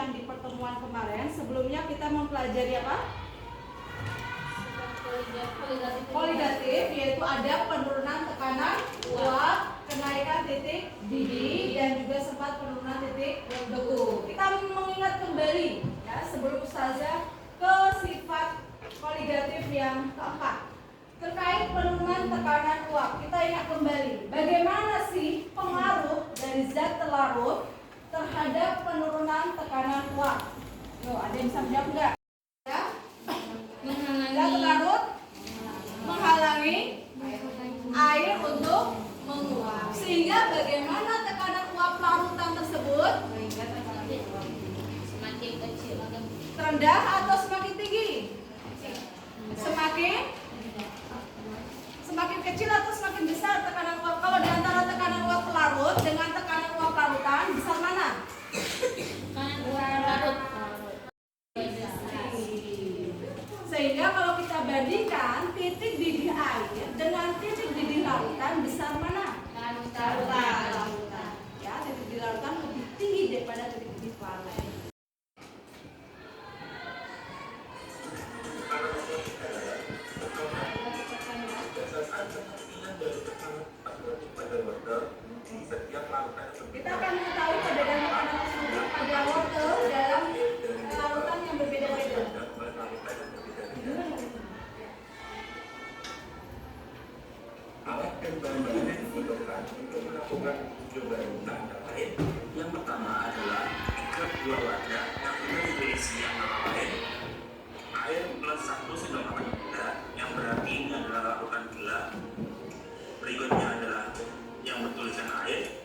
yang di pertemuan kemarin. Sebelumnya kita mempelajari apa? Koligatif, yaitu ada penurunan tekanan uap, kenaikan titik didih, dan juga sempat penurunan titik beku. Kita mengingat kembali ya sebelum ustazah ke sifat koligatif yang keempat terkait penurunan tekanan uap. Kita ingat kembali bagaimana sih pengaruh dari zat telarut terhadap penurunan tekanan uap. Yo, ada yang bisa menjawab nggak? Ya? Zat telarut menghalangi air untuk menguap, sehingga bagaimana tekanan uap larutan tersebut semakin kecil terendah atau semakin tinggi? Semakin kecil atau semakin besar tekanan uap? Kalau di antara tekanan uap pelarut dengan tekanan uap larutan, besar mana? kan larut Sehingga kalau kita bandingkan titik didih air dengan titik didih larutan, besar mana? Larutan. Ya, titik didih larutan lebih tinggi daripada titik didih larutan. Kita akan mengetahui perbedaan tekanan tersebut pada wortel dalam larutan yang berbeda-beda. Alat dan bahan-bahan yang dibutuhkan untuk melakukan uji coba tanda lain. Yang pertama adalah kedua wadah yang memiliki isian antara lain air plus 1 sendok makan gula, yang berarti ini adalah larutan gula. Berikutnya adalah yang bertuliskan air,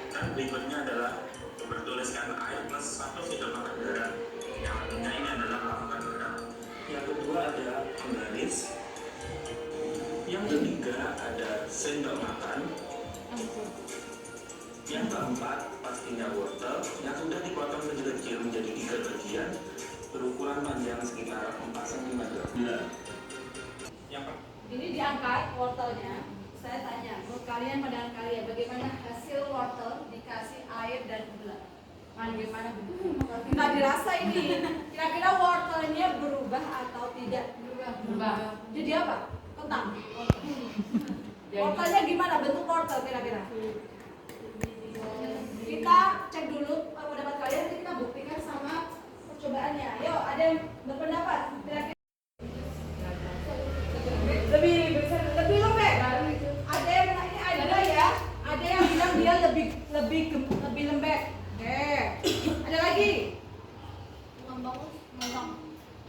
dan berikutnya adalah bertuliskan air plus 1 sendok makan garam, yang artinya ini adalah larutan garam. Yang kedua adalah penggaris. Yang ketiga ada sendok makan. Yang keempat pastinya wortel yang sudah dipotong kecil-kecil menjadi 3 bagian berukuran panjang sekitar 4 cm. Ini diangkat wortelnya. Saya tanya, menurut kalian pandangan kalian bagaimana hasil wortel dikasih air dan gula? Bagaimana? Nggak dirasa ini. Kira-kira wortelnya berubah atau tidak? Berubah. Jadi apa? Kentang. Wortelnya gimana bentuk wortel kira-kira? Kita cek dulu pendapat kalian, nanti kita buktikan sama percobaannya. Ayo, ada yang berpendapat kira-kira lebih lembek. Ada yang bilang ini ada ya. Ada yang bilang dia lebih lembek. Ada lagi? mengembang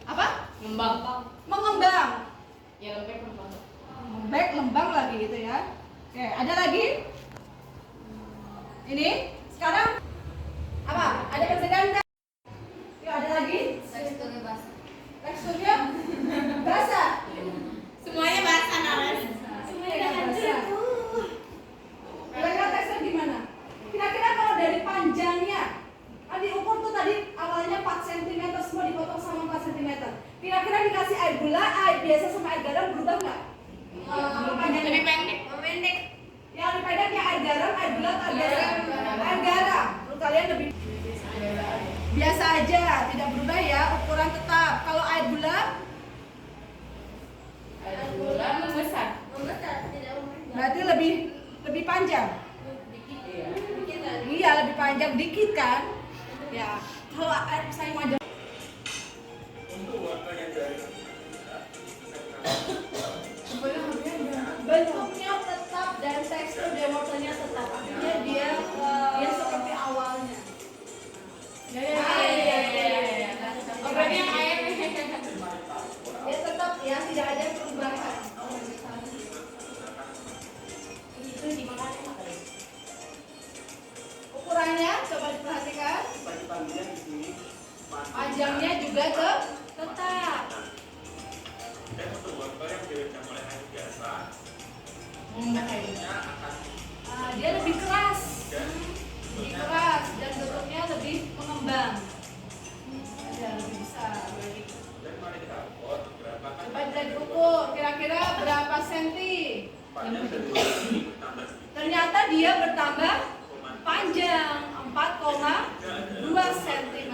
Apa? Mengembang. ya lembek mengembang Lembek, lembang lagi gitu ya. Oke, ada lagi? Ini sekarang apa? Ada perbedaan enggak? Yuk, ada lagi? teksturnya basah Teksturnya basah. semuanya basah Nares Semuanya basah. Kira-kira tekstur gimana? Kira-kira kalau dari panjangnya, kan diukur tuh tadi awalnya 4 cm, semua dipotong sama 4 cm. Kira-kira dikasih air gula, air biasa sama air garam berubah nggak? Panjangnya lebih pendek yang lebih pendek ya air garam, air gula atau air garam? Air garam. Menurut kalian lebih biasa aja, tidak berubah ya, ukuran tetap. Kalau air gula membesar berarti lebih panjang. Iya, lebih panjang dikit kan? Ya. Kalau air saya wajar. Untuk wortel yang dari Bentuknya tetap dan tekstur dari wortelnya tetap. Artinya dia seperti awalnya. oh berarti yang air Dia tetap ya, tidak ada perubahan. itu dimakan enak kali Ukurannya coba diperhatikan. Panjangnya juga tetap. dan untuk wortel yang direndam oleh air biasa, Dia lebih keras. Lebih keras dan bentuknya lebih mengembang. Ada lebih besar. dan mari kita ukur berapa Coba bisa diukur kira-kira berapa senti. panjang dari wortel ini bertambah sedikit. Ternyata dia bertambah panjang 4,2 cm.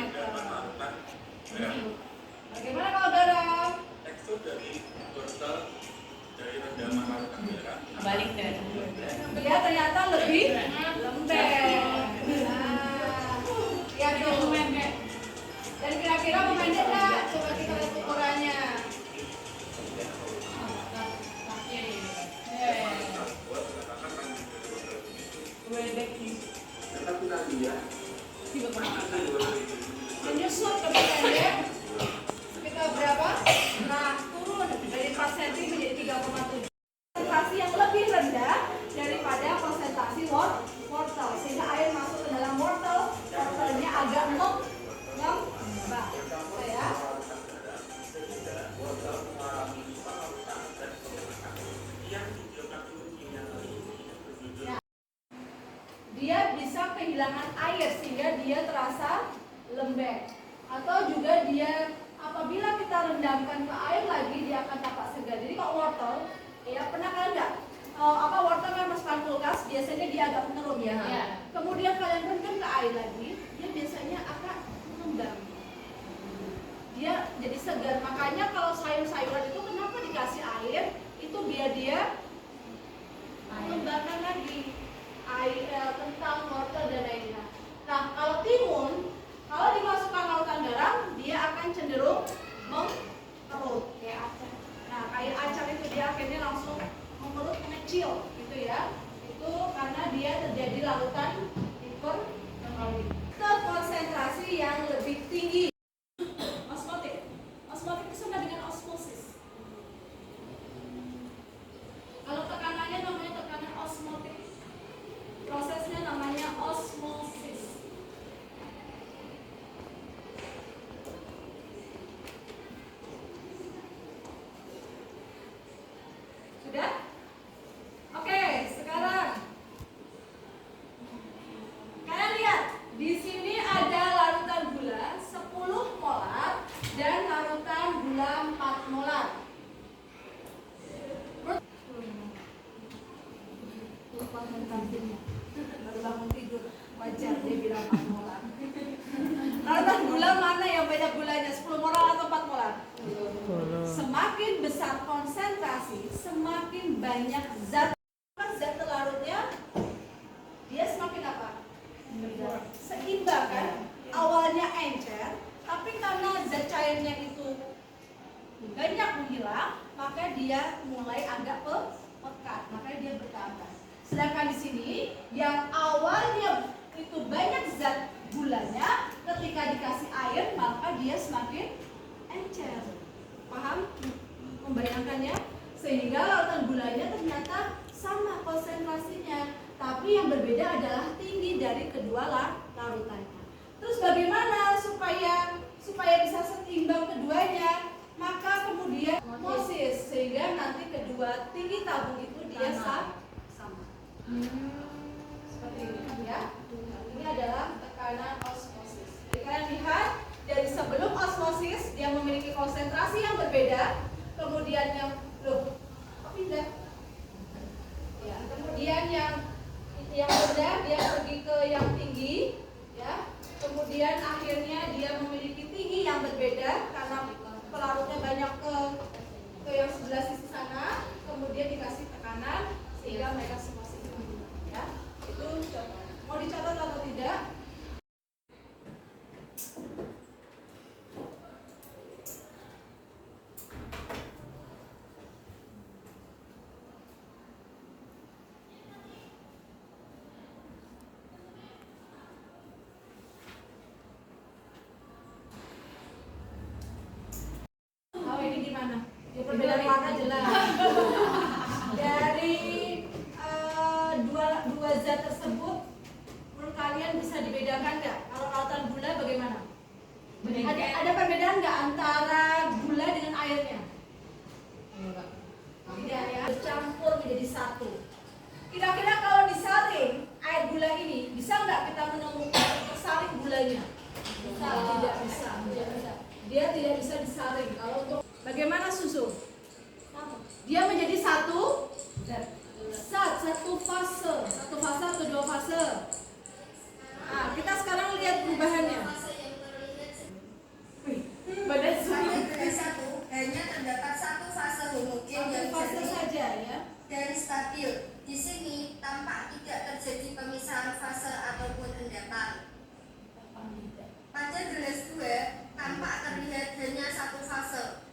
lembek. Atau juga dia apabila kita rendamkan ke air lagi dia akan tampak segar. Jadi kalau wortel, ya pernah kalian nggak? Wortel kan masukkan kulkas biasanya dia agak menurun ya. Iya. Kemudian kalian rendam ke air lagi, dia biasanya akan mengembang. Dia jadi segar. Makanya kalau sayur-sayuran itu kenapa dikasih air? Itu biar dia mengembangkan lagi air, kentang, wortel dan lainnya. Nah, kalau timun, kalau dimasukkan lautan garam, dia akan cenderung mengerut kayak acar. Nah, kayak acar itu dia akhirnya langsung mengerut mengecil, gitu ya. Itu karena dia terjadi larutan hiperkalorik. Ke konsentrasi yang lebih tinggi. Osmotik. Osmotik itu sama dengan osmosis. Kalau tekanannya namanya tekanan osmotik. Prosesnya namanya osmosis. Sudah? Oke, sekarang kalian lihat di sini ada larutan gula 10 molar dan larutan gula 4 molar. Baru bangun tidur, wajar dia bilang 4 molar. Larutan gula mana yang banyak gulanya, 10 molar atau 4 molar? Semakin besar konsentrasi, semakin banyak zat terlarutnya, dia semakin apa? Seimbang kan? Awalnya encer, tapi karena zat cairnya itu banyak menghilang, maka dia mulai agak pekat, makanya dia bertambah. Sedangkan di sini yang awalnya itu banyak zat gulanya, ketika dikasih air maka dia semakin encer. Paham? Membayangkannya? Sehingga lautan gulanya ternyata sama konsentrasinya, tapi yang berbeda adalah tinggi dari kedua larutannya. Terus bagaimana supaya bisa seimbang keduanya? Maka kemudian osmosis, sehingga nanti kedua tinggi tabung itu dia sama. Seperti ini ya. Ini adalah tekanan osmosis. Jadi kalian lihat dari sebelum osmosis dia memiliki konsentrasi yang berbeda, kemudian yang pindah. Ya, kemudian yang rendah dia pergi ke yang tinggi, ya. Kemudian akhirnya dia memiliki tinggi yang berbeda karena pelarutnya banyak ke yang sebelah sisi sana, kemudian dikasih tekanan sehingga mereka semua seimbang. Ya, itu contoh. Mau dicatat atau tidak? Oh, ini gimana? Perbedaan warna jelas. Dari dua zat tersebut, menurut kalian bisa dibedakan nggak? Kalau lautan gula bagaimana? Ada perbedaan nggak antara gula dengan airnya? Tidak ya, bercampur menjadi satu. Kira-kira kalau disaring air gula ini, bisa nggak kita menemukan tersaring gulanya? Tidak bisa. Dia tidak bisa disaring. Kalau untuk bagaimana susu? Dia menjadi satu fase atau dua fase. Nah, kita sekarang lihat perubahannya. Badan Pada satu hanya terdapat satu fase homogen yang fase jernih saja ya. dan stabil. Di sini tampak tidak terjadi pemisahan fase ataupun endapan. Pada gelas 2 tampak terlihat hanya satu fase,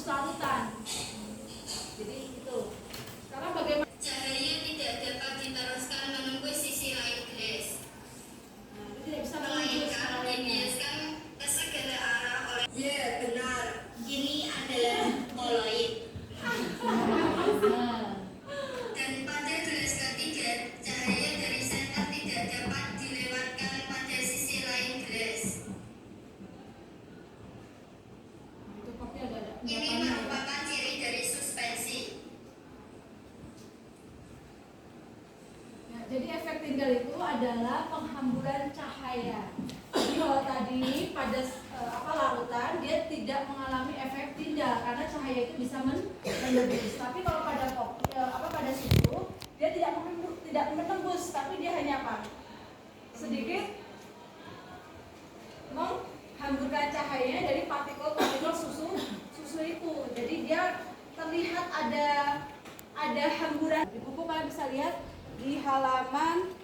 larutan. Jadi itu. Sekarang bagaimana? Cahaya tidak dapat diteruskan menembus sisi lain gelas, Nah, itu tidak bisa menembus melainkan lainnya. dibiaskan ke segala arah oleh. Ya benar, ini adalah koloid. Nah, Dan pada gelas ketiga, cahaya dari senter tidak dapat dilewatkan pada sisi lain gelas. itu kopi ada Ini endapannya. merupakan ciri dari suspensi. Nah, jadi efek Tyndall itu adalah penghamburan cahaya. Jadi kalau tadi pada larutan dia tidak mengalami efek Tyndall karena cahaya itu bisa menembus. Tapi kalau pada susu dia tidak menembus, tapi dia hanya apa? Sedikit menghamburkan cahayanya dari partikel-partikel susu itu. Jadi dia terlihat ada hamburan. Di buku kalian bisa lihat di halaman.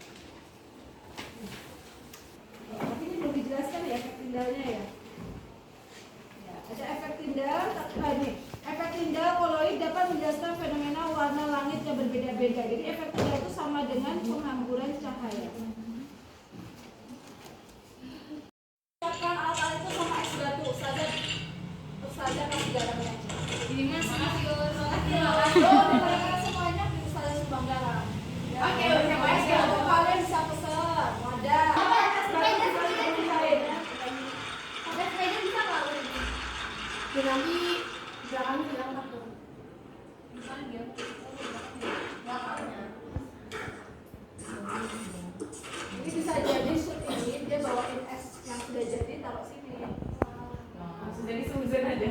Tapi ini belum dijelaskan ya efek Tyndallnya ya. Ya, ada efek Tyndall. Nih, efek Tyndall koloid dapat menjelaskan fenomena warna langit yang berbeda-beda. Jadi efek Tyndall itu sama dengan penghamburan cahaya. Siapkan alat-alat itu sama es batu saja. Kasih garamnya. Ini mas, makasih Gus. Mereka semuanya di Ustazah Subang Garam. Ya, Oke, udah es batu kalian bisa pesan. Wadah. Ada sepeda bisa nggak? Ya nanti belakangnya bilang aku. Misalnya dia belakangnya. Ini bisa jadi shoot ini dia bawain es yang sudah jadi taruh sini. Jadi Susan aja.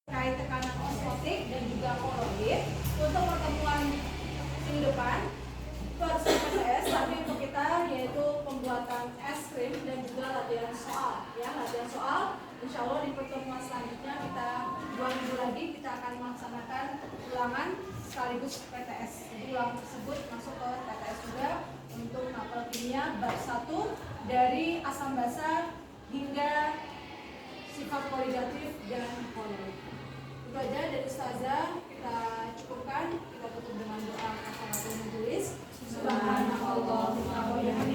Terkait tekanan osmotik dan juga koloid untuk pertemuan minggu depan versi PTS, tapi untuk kita yaitu pembuatan es krim dan juga latihan soal. Ya, latihan soal. Insya Allah di pertemuan selanjutnya kita 2 minggu lagi kita akan melaksanakan ulangan sekaligus PTS. Jadi ulangan tersebut masuk ke PTS juga untuk mapel kimia bab 1 dari asam basa hingga sifat kualitatif dan koloid. Itu aja dari Ustazah, kita cukupkan, kita tutup dengan doa kafaratul majelis. Subhanallah wa bihamdihi.